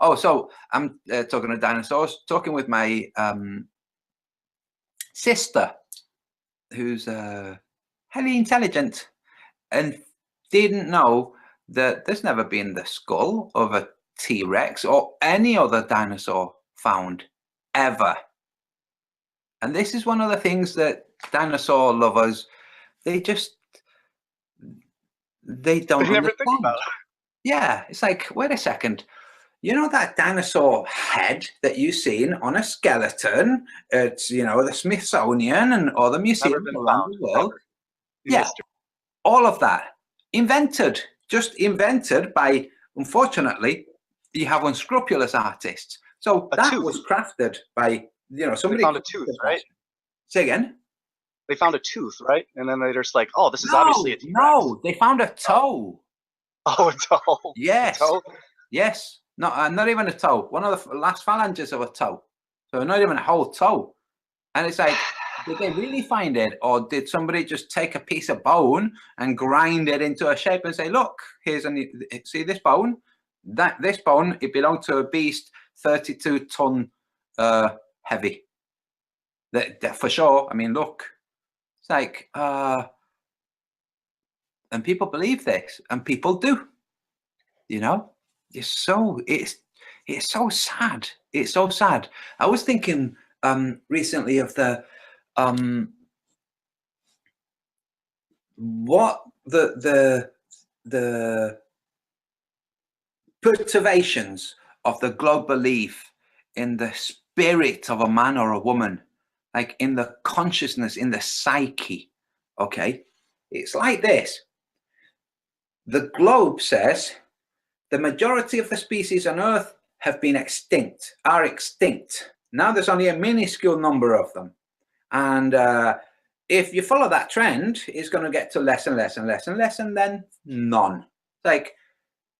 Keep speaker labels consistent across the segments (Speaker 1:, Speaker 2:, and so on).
Speaker 1: Oh, so I'm talking to dinosaurs, talking with my sister, who's highly intelligent, and didn't know that there's never been the skull of a T-Rex or any other dinosaur found ever. And this is one of the things that dinosaur lovers, they don't
Speaker 2: They never
Speaker 1: understand.
Speaker 2: think about.
Speaker 1: Yeah, it's like, wait a second. You know that dinosaur head that you've seen on a skeleton at, the Smithsonian and other museums around the world? Yeah, all of that. Just invented by, unfortunately, you have unscrupulous artists. So that was crafted by, somebody.
Speaker 2: They found a tooth, right?
Speaker 1: Say again?
Speaker 2: They found a tooth, right? And then they're just like, oh, this is obviously a T-Rex.
Speaker 1: No, they found a toe.
Speaker 2: Oh, a toe.
Speaker 1: Yes.
Speaker 2: A toe?
Speaker 1: Yes. Not even a toe. One of the last phalanges of a toe. So not even a whole toe. And it's like, did they really find it? Or did somebody just take a piece of bone and grind it into a shape and say, look, see this bone? This bone, it belonged to a beast 32 ton heavy. That for sure. I mean, look. It's like, and people believe this, and people do. It's so sad. It's so sad. I was thinking recently of what the perturbations of the globe belief in the spirit of a man or a woman, like in the consciousness, in the psyche. Okay, it's like this. The globe says the majority of the species on Earth are extinct. Now there's only a minuscule number of them. And if you follow that trend, it's going to get to less and less and less and less, and then none. Like,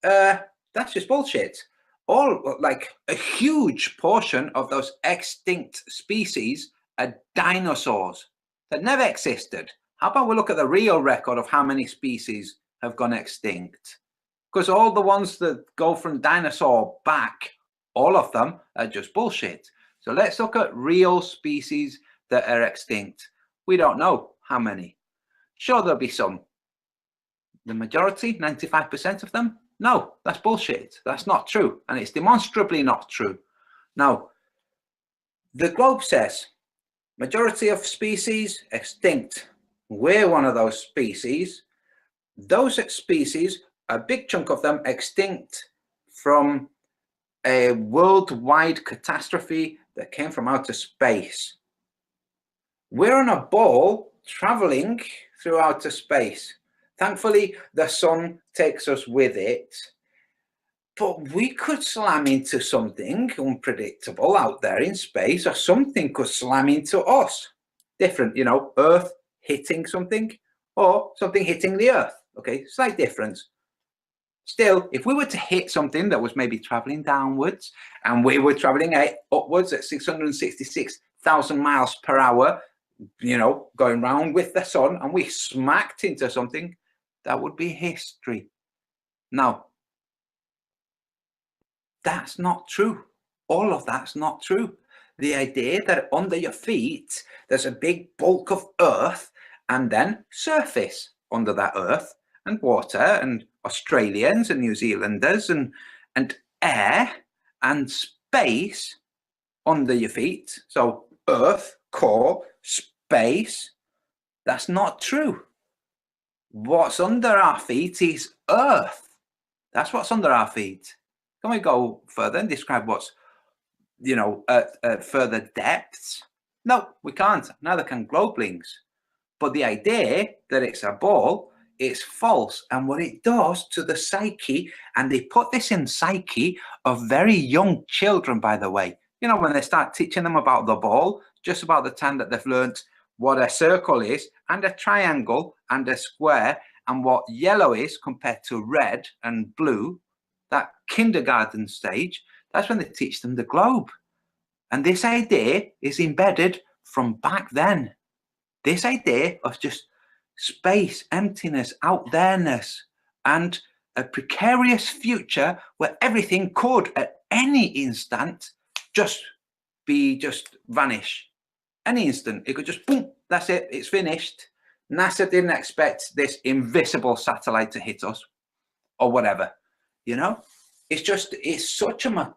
Speaker 1: that's just bullshit. Like a huge portion of those extinct species are dinosaurs that never existed. How about we look at the real record of how many species have gone extinct? Because all the ones that go from dinosaur back, all of them are just bullshit. So let's look at real species that are extinct. We don't know how many. Sure, there'll be some. The majority, 95% of them? No, that's bullshit. That's not true. And it's demonstrably not true. Now, the globe says majority of species extinct. We're one of those species. Those species, a big chunk of them extinct from a worldwide catastrophe that came from outer space. We're on a ball traveling through outer space. Thankfully, the sun takes us with it. But we could slam into something unpredictable out there in space, or something could slam into us. Different, Earth hitting something, or something hitting the Earth. Okay, slight difference. Still, if we were to hit something that was maybe traveling downwards, and we were traveling upwards at 666,000 miles per hour, going round with the sun, and we smacked into something, that would be history. Now, that's not true. All of that's not true. The idea that under your feet, there's a big bulk of earth, and then surface under that earth, and water, and Australians, and New Zealanders, and air, and space under your feet. So earth, core, space, that's not true. What's under our feet is earth. That's what's under our feet. Can we go further and describe what's, at further depths? No, we can't. Neither can globelings. But the idea that it's a ball, it's false. And what it does to the psyche, and they put this in psyche of very young children, by the way. When they start teaching them about the ball, just about the time that they've learned what a circle is, and a triangle, and a square, and what yellow is compared to red and blue, that kindergarten stage, that's when they teach them the globe. And this idea is embedded from back then. This idea of just space, emptiness, out there-ness, and a precarious future where everything could at any instant just vanish. Any instant, it could just boom, that's it, it's finished. NASA didn't expect this invisible satellite to hit us or whatever, you know. It's just such a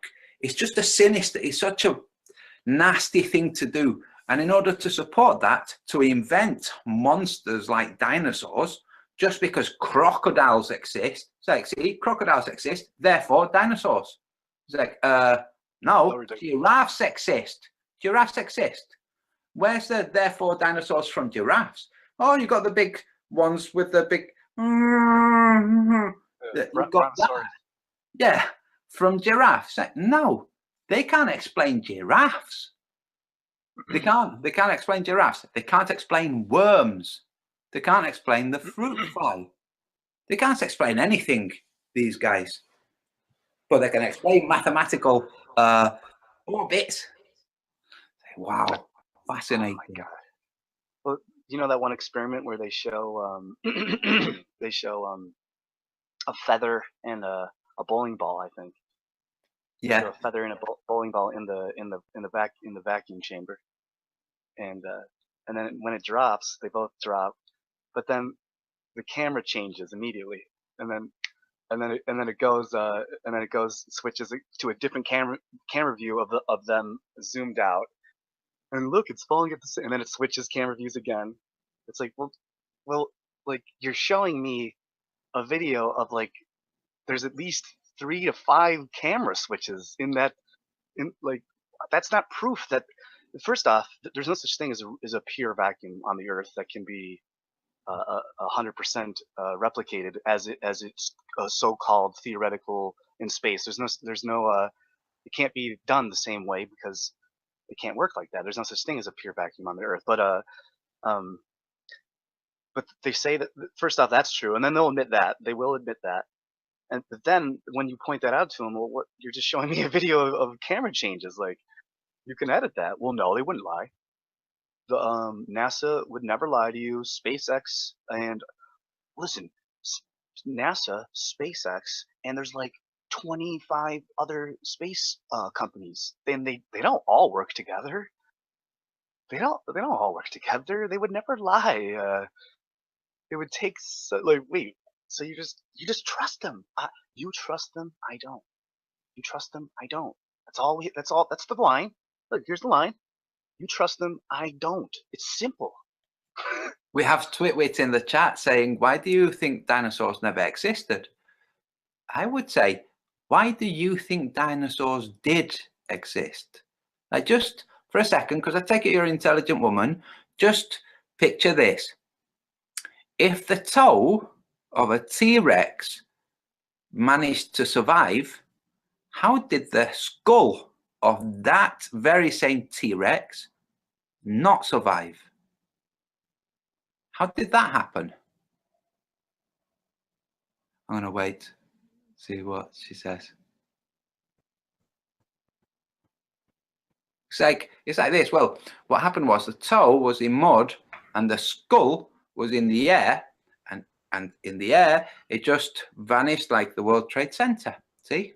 Speaker 1: nasty thing to do. And in order to support that, to invent monsters like dinosaurs, just because crocodiles exist, it's like, see, crocodiles exist, therefore dinosaurs. It's like, no, giraffes exist. Giraffes exist. Where's the therefore dinosaurs from giraffes? Oh, you got the big ones with the big. You've got that. Yeah, from giraffes. No, they can't explain giraffes. They can't. They can't explain giraffes. They can't explain worms. They can't explain the fruit fly. They can't explain anything, these guys. But they can explain mathematical orbits. Wow, fascinating.
Speaker 2: Oh my God. Well, you know that one experiment where they show a feather and a bowling ball, I think.
Speaker 1: Yeah.
Speaker 2: So a feather and a bowling ball in the vacuum chamber, and then when it drops, they both drop, but then the camera changes immediately, and then it goes switches to a different camera view of them zoomed out, and look, it's falling at the same, and then it switches camera views again. It's like, well, like you're showing me a video of like there's at least 3 to 5 camera switches in that, like that's not proof that, first off, there's no such thing as a pure vacuum on the Earth that can be 100% replicated as it's so-called theoretical in space. There's no it can't be done the same way because it can't work like that. There's no such thing as a pure vacuum on the Earth. But they say that, first off, that's true, and then they'll admit that. They will admit that. But then when you point that out to them, well, what, you're just showing me a video of camera changes. Like, you can edit that. Well, no, they wouldn't lie. The NASA would never lie to you. SpaceX, and listen, NASA, SpaceX, and there's like 25 other space companies. And they don't all work together. They don't all work together. They would never lie. It would take like, wait, so you just trust them. You trust them, I don't. You trust them, I don't. That's the line. Look, here's the line. You trust them, I don't. It's simple.
Speaker 1: We have Twitwit in the chat saying, why do you think dinosaurs never existed? I would say, why do you think dinosaurs did exist? Like, just for a second, because I take it you're an intelligent woman, just picture this. If the toe of a T-Rex managed to survive, how did the skull of that very same T-Rex not survive? How did that happen? I'm gonna wait, see what she says. It's like this. Well, what happened was the toe was in mud and the skull was in the air, and in the air it just vanished like the World Trade Center. See?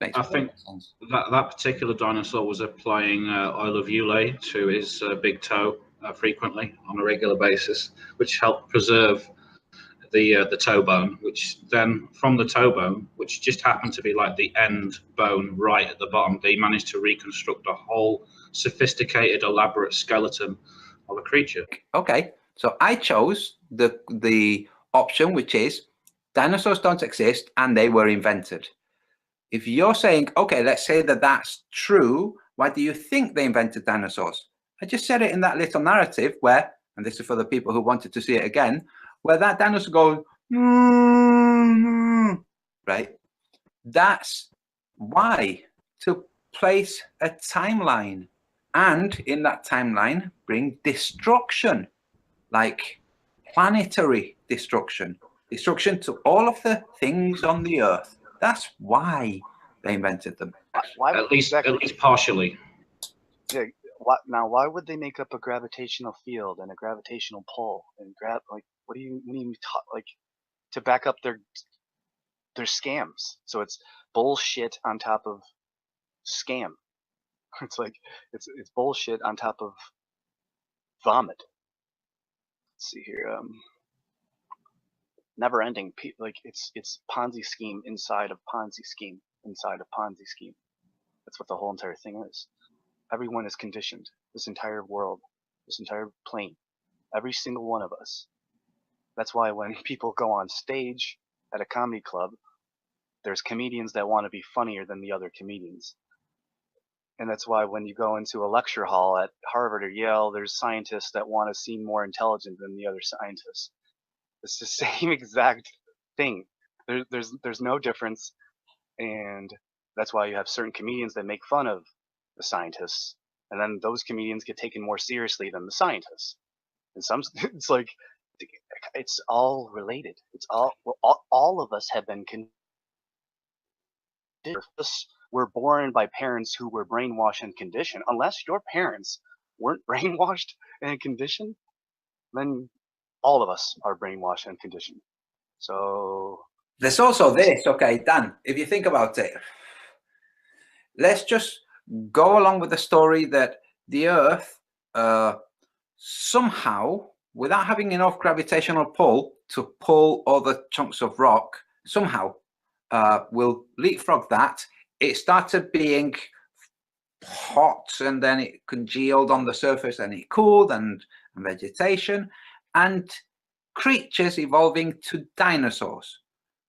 Speaker 1: Makes
Speaker 3: I think
Speaker 1: sense.
Speaker 3: that particular dinosaur was applying oil of Ulay to his big toe frequently on a regular basis, which helped preserve the toe bone, which then from the toe bone, which just happened to be like the end bone right at the bottom, they managed to reconstruct a whole sophisticated, elaborate skeleton of a creature.
Speaker 1: Okay, so I chose the option which is dinosaurs don't exist and they were invented. If you're saying, okay, let's say that that's true, why do you think they invented dinosaurs? I just said it in that little narrative where, and this is for the people who wanted to see it again, where that dinosaur goes, right? That's why, to place a timeline, and in that timeline bring destruction, like planetary destruction to all of the things on the Earth. That's why they invented them.
Speaker 2: Why
Speaker 3: At least partially.
Speaker 2: Yeah. Why would they make up a gravitational field and a gravitational pull and what do you mean like to back up their scams. So it's bullshit on top of scam. It's like it's bullshit on top of vomit. Let's see here. Never ending. Like it's Ponzi scheme inside of Ponzi scheme inside of Ponzi scheme. That's what the whole entire thing is. Everyone is conditioned. This entire world, this entire plane, every single one of us. That's why when people go on stage at a comedy club, there's comedians that want to be funnier than the other comedians. And that's why when you go into a lecture hall at Harvard or Yale, there's scientists that want to seem more intelligent than the other scientists. It's the same exact thing. There's no difference, and that's why you have certain comedians that make fun of the scientists, and then those comedians get taken more seriously than the scientists. And some, it's like, it's all related. It's all of us have been conditioned. We're born by parents who were brainwashed and conditioned. Unless your parents weren't brainwashed and conditioned, then all of us are brainwashed and conditioned. So
Speaker 1: there's also this, okay, Dan, if you think about it, let's just go along with the story that the Earth somehow, without having enough gravitational pull to pull other chunks of rock, somehow will leapfrog that. It started being hot, and then it congealed on the surface, and it cooled, and vegetation, and creatures evolving to dinosaurs,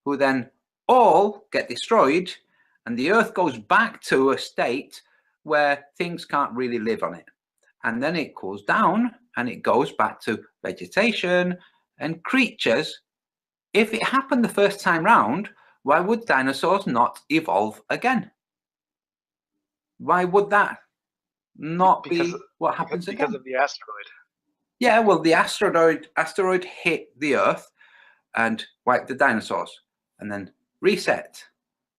Speaker 1: who then all get destroyed, and the Earth goes back to a state where things can't really live on it. And then it cools down, and it goes back to vegetation and creatures. If it happened the first time round, why would dinosaurs not evolve again? Why would that not be what happens again?
Speaker 2: Because of the asteroid.
Speaker 1: Yeah, well, the asteroid hit the Earth and wiped the dinosaurs, and then reset.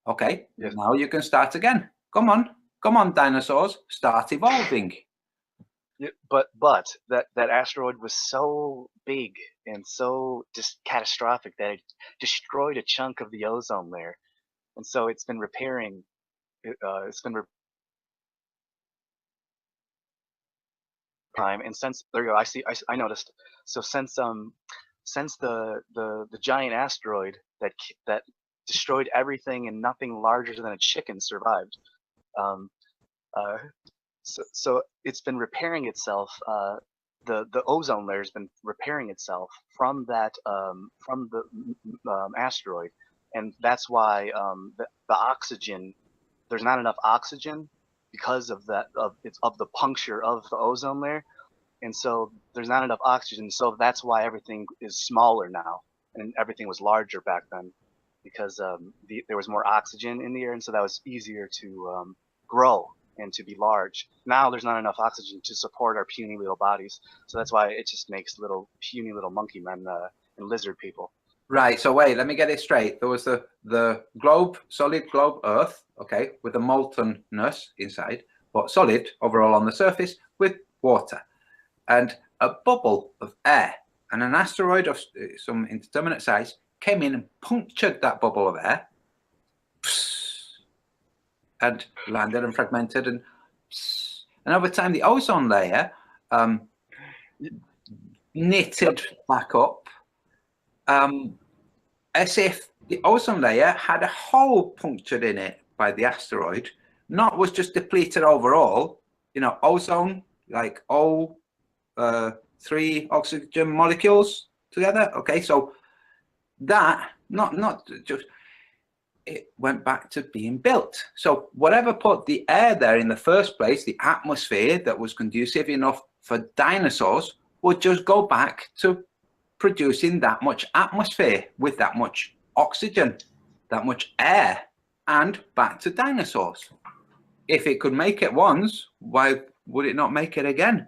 Speaker 1: Okay, yes. Now you can start again. Come on, dinosaurs, start evolving.
Speaker 2: Yeah, but that asteroid was so big and so just catastrophic that it destroyed a chunk of the ozone layer, and so it's been repairing. Time, and since there you go, I noticed. So since the giant asteroid that destroyed everything and nothing larger than a chicken survived, so it's been repairing itself. The ozone layer has been repairing itself from that from the asteroid, and that's why the oxygen, there's not enough oxygen because of that of the puncture of the ozone layer, and so there's not enough oxygen. So that's why everything is smaller now, and everything was larger back then, because there was more oxygen in the air, and so that was easier to grow and to be large. Now there's not enough oxygen to support our puny little bodies, so that's why it just makes little puny little monkey men and lizard people.
Speaker 1: Right, so wait, let me get it straight. There was the globe, solid globe Earth, okay, with the moltenness inside, but solid overall on the surface with water, and a bubble of air. And an asteroid of some indeterminate size came in and punctured that bubble of air, and landed and fragmented, and over time the ozone layer knitted back up, as if the ozone layer had a hole punctured in it by the asteroid. Not was just depleted overall, you know, ozone, like O3 oxygen molecules together. Okay, so that not just, it went back to being built. So whatever put the air there in the first place, the atmosphere that was conducive enough for dinosaurs, would just go back to producing that much atmosphere with that much oxygen, that much air, and back to dinosaurs. If it could make it once, why would it not make it again?